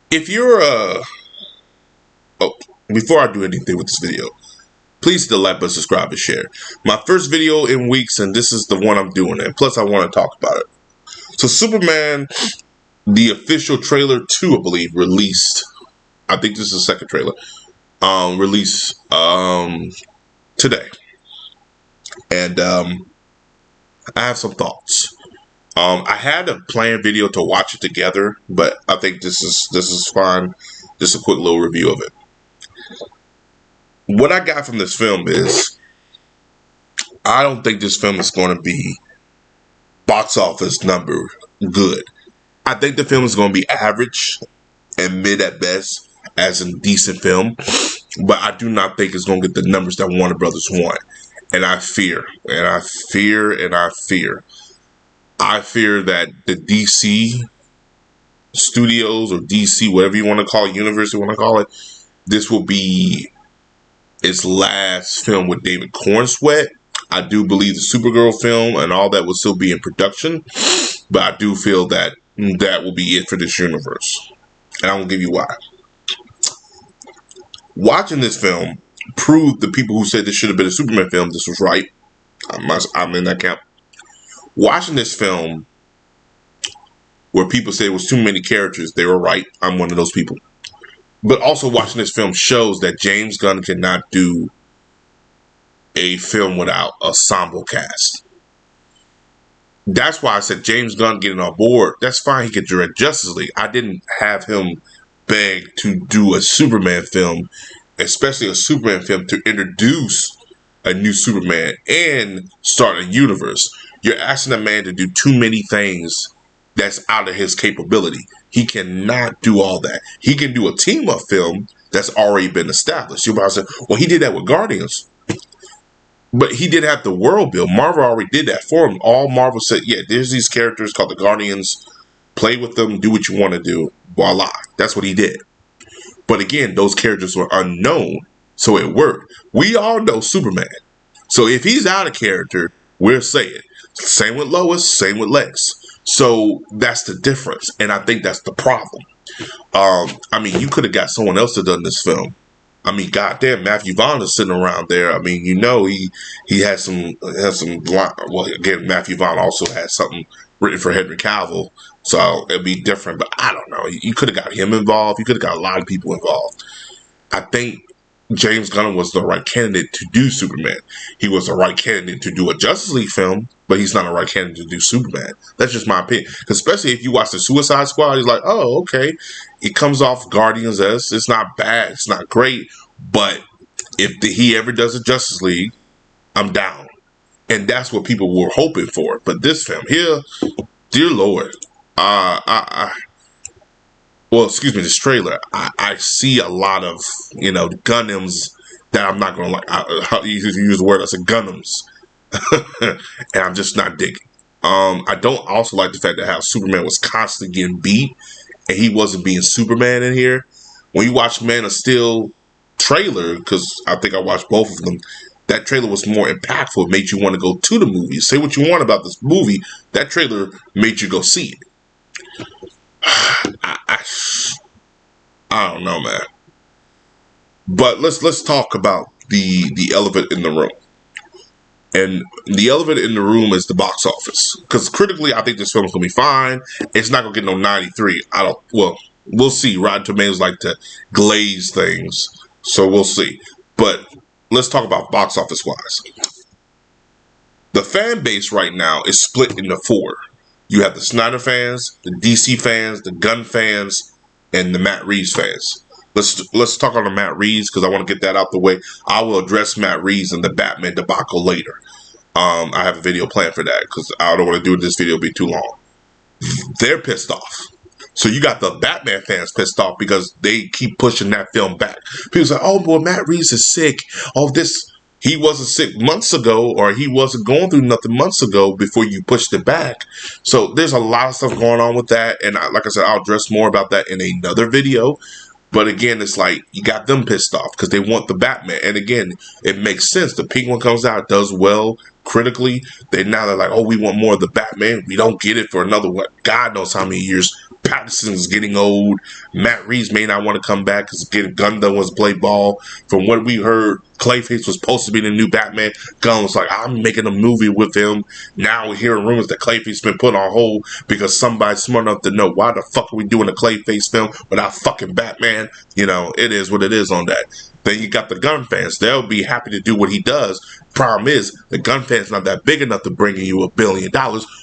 If you're oh, before I do anything with this video, please hit the like button, subscribe, and share. My first video in weeks, and this is the one I'm doing, and plus I want to talk about it. So Superman, the official trailer 2, I believe, released. I think this is the second trailer. Released today, and I have some thoughts. I had a planned video to watch it together, but I think this is fine. Just a quick little review of it. What I got from this film is, I don't think this film is going to be box office number good. I think the film is going to be average and mid at best, as a decent film, but I do not think it's going to get the numbers that Warner Brothers want. And I fear that the DC studios, or DC, whatever you want to call it, universe you want to call it, this will be its last film with David Cornsweet. I do believe the Supergirl film and all that will still be in production, but I do feel that that will be it for this universe. And I will give you why. Watching this film proved the people who said this should have been a Superman film, this was right. I'm in that camp. Watching this film where people say it was too many characters, they were right. I'm one of those people. But also watching this film shows that James Gunn cannot do a film without a ensemble cast. That's why I said James Gunn getting on board, that's fine, he could direct Justice League. I didn't have him beg to do a Superman film, especially a Superman film to introduce a new Superman and start a universe. You're asking a man to do too many things that's out of his capability. He cannot do all that. He can do a team-up film that's already been established. You're about to say, well, he did that with Guardians. But he did have the world build. Marvel already did that for him. All Marvel said, yeah, there's these characters called the Guardians. Play with them. Do what you want to do. Voila. That's what he did. But again, those characters were unknown, so it worked. We all know Superman. So if he's out of character, we'll say it. Same with Lois, same with Lex. So that's the difference, and I think that's the problem. I mean, you could have got someone else to done this film. I mean, goddamn, Matthew Vaughn is sitting around there. I mean, you know, he has some. Well, again, Matthew Vaughn also has something written for Henry Cavill, so it'd be different. But I don't know. You could have got him involved. You could have got a lot of people involved. I think James Gunn was the right candidate to do Superman. He was the right candidate to do a Justice League film, but he's not the right candidate to do Superman. That's just my opinion. Especially if you watch the Suicide Squad, he's like, oh, okay. It comes off Guardians-esque. It's not bad. It's not great. But if he ever does a Justice League, I'm down. And that's what people were hoping for. But this film here, dear Lord, this trailer, I see a lot of, Gunnums that I'm not going to like. You use the word, I said Gunnums. And I'm just not digging. I don't also like the fact that how Superman was constantly getting beat and he wasn't being Superman in here. When you watch Man of Steel trailer, because I think I watched both of them, that trailer was more impactful. It made you want to go to the movie. Say what you want about this movie. That trailer made you go see it. I don't know, man. But let's talk about the elephant in the room. And the elephant in the room is the box office. Because critically, I think this film is going to be fine. It's not going to get no 93. We'll see. Rotten Tomatoes like to glaze things. So we'll see. But let's talk about box office wise. The fan base right now is split into four. You have the Snyder fans, the DC fans, the Gunn fans, and the Matt Reeves fans. Let's talk on the Matt Reeves, because I want to get that out the way. I will address Matt Reeves and the Batman debacle later. I have a video planned for that, because I don't want to do this video, it'll be too long. They're pissed off. So you got the Batman fans pissed off because they keep pushing that film back. People say, oh, boy, Matt Reeves is sick. Oh, he wasn't sick months ago, or he wasn't going through nothing months ago before you pushed it back. So there's a lot of stuff going on with that. And like I said, I'll address more about that in another video. But again, it's like you got them pissed off because they want the Batman. And again, it makes sense. The Penguin comes out, does well critically. They're like, oh, we want more of the Batman. We don't get it for another, God knows how many years. Patterson's getting old. Matt Reeves may not want to come back because Gunn done was play ball. From what we heard, Clayface was supposed to be the new Batman. Gunn was like, I'm making a movie with him. Now we're hearing rumors that Clayface been put on hold because somebody's smart enough to know why the fuck are we doing a Clayface film without fucking Batman? It is what it is on that. Then you got the Gunn fans. They'll be happy to do what he does. Problem is, the Gunn fans not that big enough to bring you $1 billion,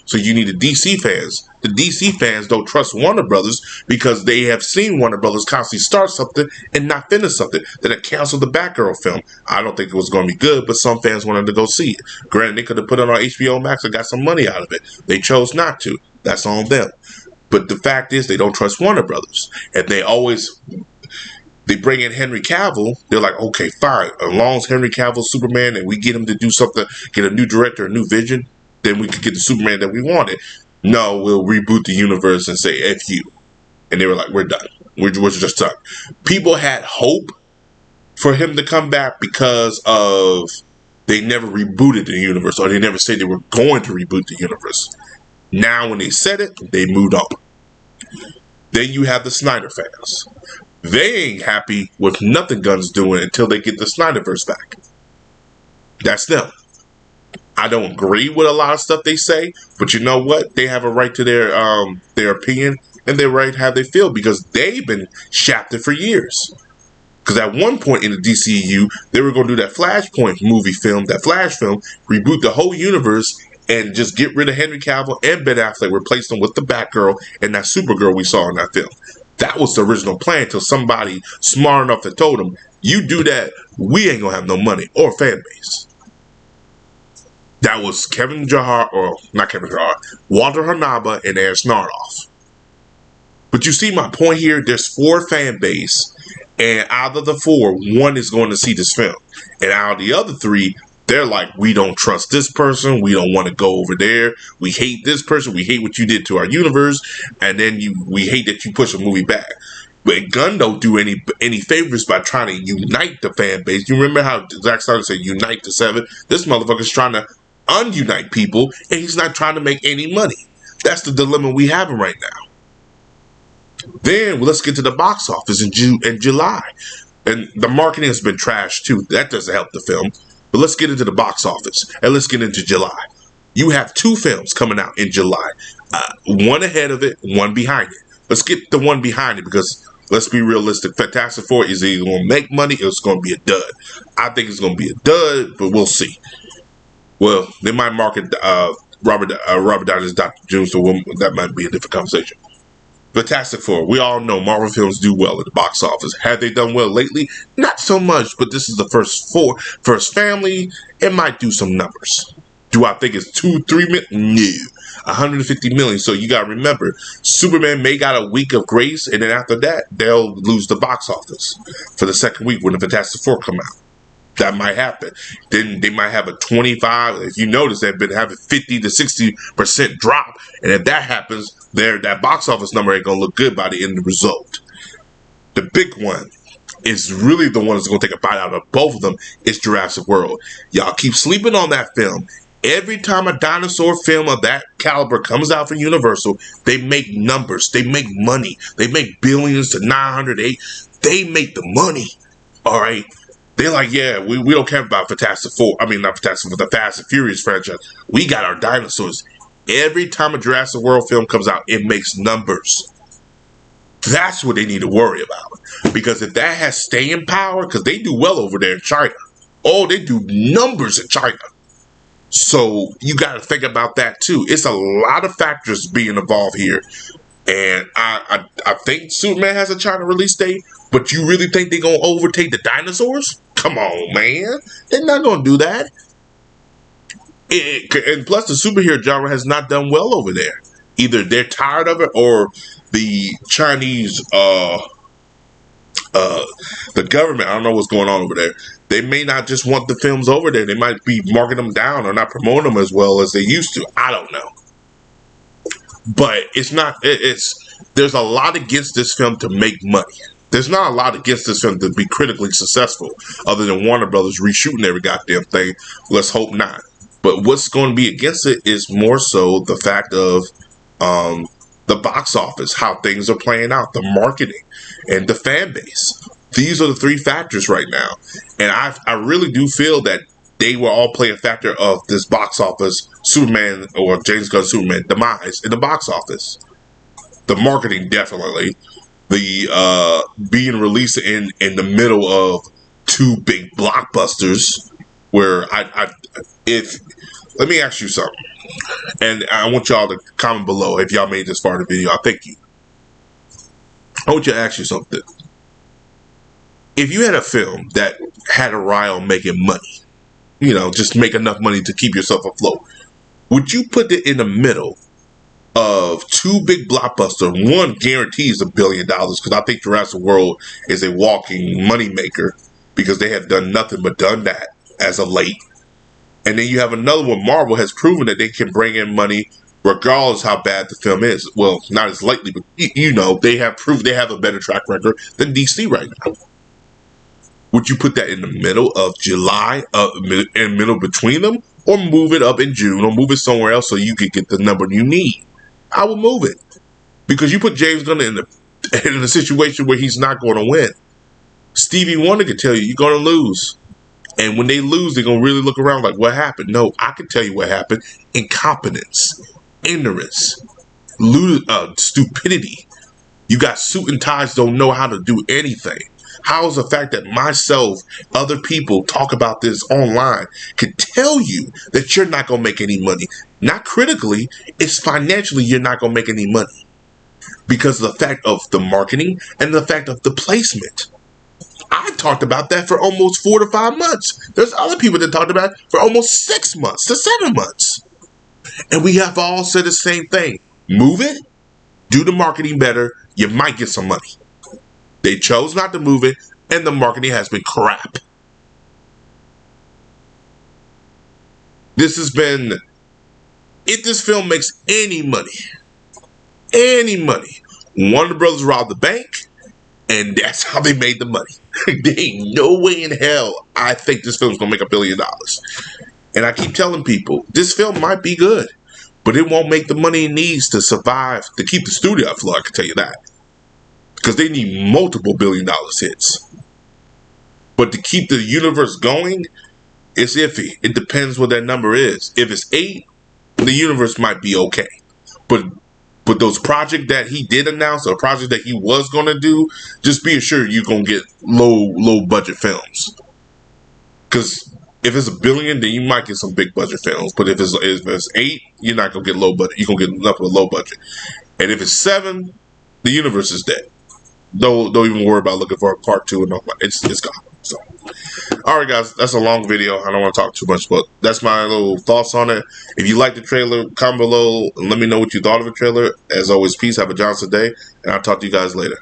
so you need the DC fans. The DC fans don't trust Warner Brothers because they have seen Warner Brothers constantly start something and not finish something. Then it canceled the Batgirl film. I don't think it was going to be good, but some fans wanted to go see it. Granted, they could have put it on HBO Max and got some money out of it. They chose not to. That's on them. But the fact is, they don't trust Warner Brothers. And they bring in Henry Cavill, they're like, okay, fine. As long as Henry Cavill's Superman and we get him to do something, get a new director, a new vision, then we could get the Superman that we wanted. No, we'll reboot the universe and say, F you. And they were like, we're done. We're just done. People had hope for him to come back because of they never rebooted the universe, or they never said they were going to reboot the universe. Now, when they said it, they moved on. Then you have the Snyder fans. They ain't happy with nothing Gunn's doing until they get the Snyderverse back. That's them. I don't agree with a lot of stuff they say, but you know what? They have a right to their opinion and their right how they feel because they've been shafted for years. Because at one point in the DCEU, they were going to do that Flashpoint movie film, that Flash film, reboot the whole universe, and just get rid of Henry Cavill and Ben Affleck, replace them with the Batgirl and that Supergirl we saw in that film. That was the original plan until somebody smart enough that told them, you do that, we ain't going to have no money or fan base. That was Walter Hanaba and Aaron Snardoff. But you see my point here, there's 4 fan base, and out of the 4, 1 is going to see this film. And out of the other 3, they're like, we don't trust this person. We don't want to go over there. We hate this person. We hate what you did to our universe. And then we hate that you push a movie back. But Gunn don't do any favors by trying to unite the fan base. You remember how Zack Snyder said, unite the 7? This motherfucker's trying to ununite people, and he's not trying to make any money. That's the dilemma we having right now. Then let's get to the box office in July. And the marketing has been trashed too. That doesn't help the film. But let's get into the box office, and let's get into July. You have 2 films coming out in July. One ahead of it, one behind it. Let's get the one behind it because let's be realistic. Fantastic Four is either going to make money or it's going to be a dud. I think it's going to be a dud, but we'll see. Well, they might market Robert Downey as Dr. Doom, so that might be a different conversation. Fantastic Four. We all know Marvel films do well at the box office. Have they done well lately? Not so much, but this is the first family. It might do some numbers. Do I think it's 2-3 million? No. 150 million. So you got to remember, Superman may got a week of grace, and then after that, they'll lose the box office for the second week when the Fantastic Four come out. That might happen. Then they might have a 25. If you notice, they've been having 50 to 60% drop. And if that happens, that box office number ain't going to look good by the end of the result. The big one is really the one that's going to take a bite out of both of them is Jurassic World. Y'all keep sleeping on that film. Every time a dinosaur film of that caliber comes out from Universal, they make numbers. They make money. They make billions to 908. They make the money. All right. They're like, yeah, we don't care about Fantastic Four. I mean, not Fantastic Four, the Fast and Furious franchise. We got our dinosaurs. Every time a Jurassic World film comes out, it makes numbers. That's what they need to worry about. Because if that has staying power, because they do well over there in China. Oh, they do numbers in China. So you got to think about that too. It's a lot of factors being involved here. And I think Superman has a China release date, but you really think they're going to overtake the dinosaurs? Come on, man. They're not going to do that. And plus, the superhero genre has not done well over there. Either they're tired of it or the Chinese, the government, I don't know what's going on over there. They may not just want the films over there. They might be marking them down or not promoting them as well as they used to. I don't know. But there's a lot against this film to make money. There's not a lot against this film to be critically successful, other than Warner Brothers reshooting every goddamn thing. Let's hope not. But what's going to be against it is more so the fact of the box office, how things are playing out, the marketing, and the fan base. These are the three factors right now. And I really do feel that they will all play a factor of this box office Superman or James Gunn Superman demise in the box office. The marketing, definitely. The being released in the middle of two big blockbusters where if let me ask you something, and I want y'all to comment below if y'all made this far in the video. I thank you. I want you to ask you something. If you had a film that had a ride on making money, just make enough money to keep yourself afloat, would you put it in the middle of two big blockbusters? One guarantees $1 billion because I think Jurassic World is a walking moneymaker because they have done nothing but done that as of late. And then you have another one. Marvel has proven that they can bring in money regardless how bad the film is. Well, not as lately, but they have proved they have a better track record than DC right now. Would you put that in the middle of July, in middle between them, or move it up in June, or move it somewhere else so you could get the number you need? I would move it because you put James Gunn in a situation where he's not going to win. Stevie Wonder could tell you you're going to lose, and when they lose, they're going to really look around like, what happened? No, I can tell you what happened: incompetence, ignorance, stupidity. You got suit and ties, don't know how to do anything. How is the fact that myself, other people talk about this online, can tell you that you're not going to make any money? Not critically, it's financially you're not going to make any money because of the fact of the marketing and the fact of the placement. I talked about that for almost 4 to 5 months. There's other people that talked about it for almost 6 months to 7 months. And we have all said the same thing. Move it, do the marketing better, you might get some money. They chose not to move it, and the marketing has been crap. This has been, if this film makes any money, Warner Brothers robbed the bank, and that's how they made the money. There ain't no way in hell I think this film's going to make $1 billion. And I keep telling people, this film might be good, but it won't make the money it needs to survive, to keep the studio afloat, I can tell you that. Because they need multiple $1 billion hits. But to keep the universe going, it's iffy. It depends what that number is. If it's 8, the universe might be okay. But those projects that he did announce, or projects that he was going to do, just be assured you're going to get low budget films. Because if it's $1 billion, then you might get some big budget films. But if it's 8, you're not going to get low budget. You're going to get nothing with low budget. And if it's 7, the universe is dead. Don't even worry about looking for a part 2 and all that. It's gone. So, all right, guys, that's a long video. I don't want to talk too much, but that's my little thoughts on it. If you like the trailer, comment below and let me know what you thought of the trailer. As always, peace. Have a Johnson day, and I'll talk to you guys later.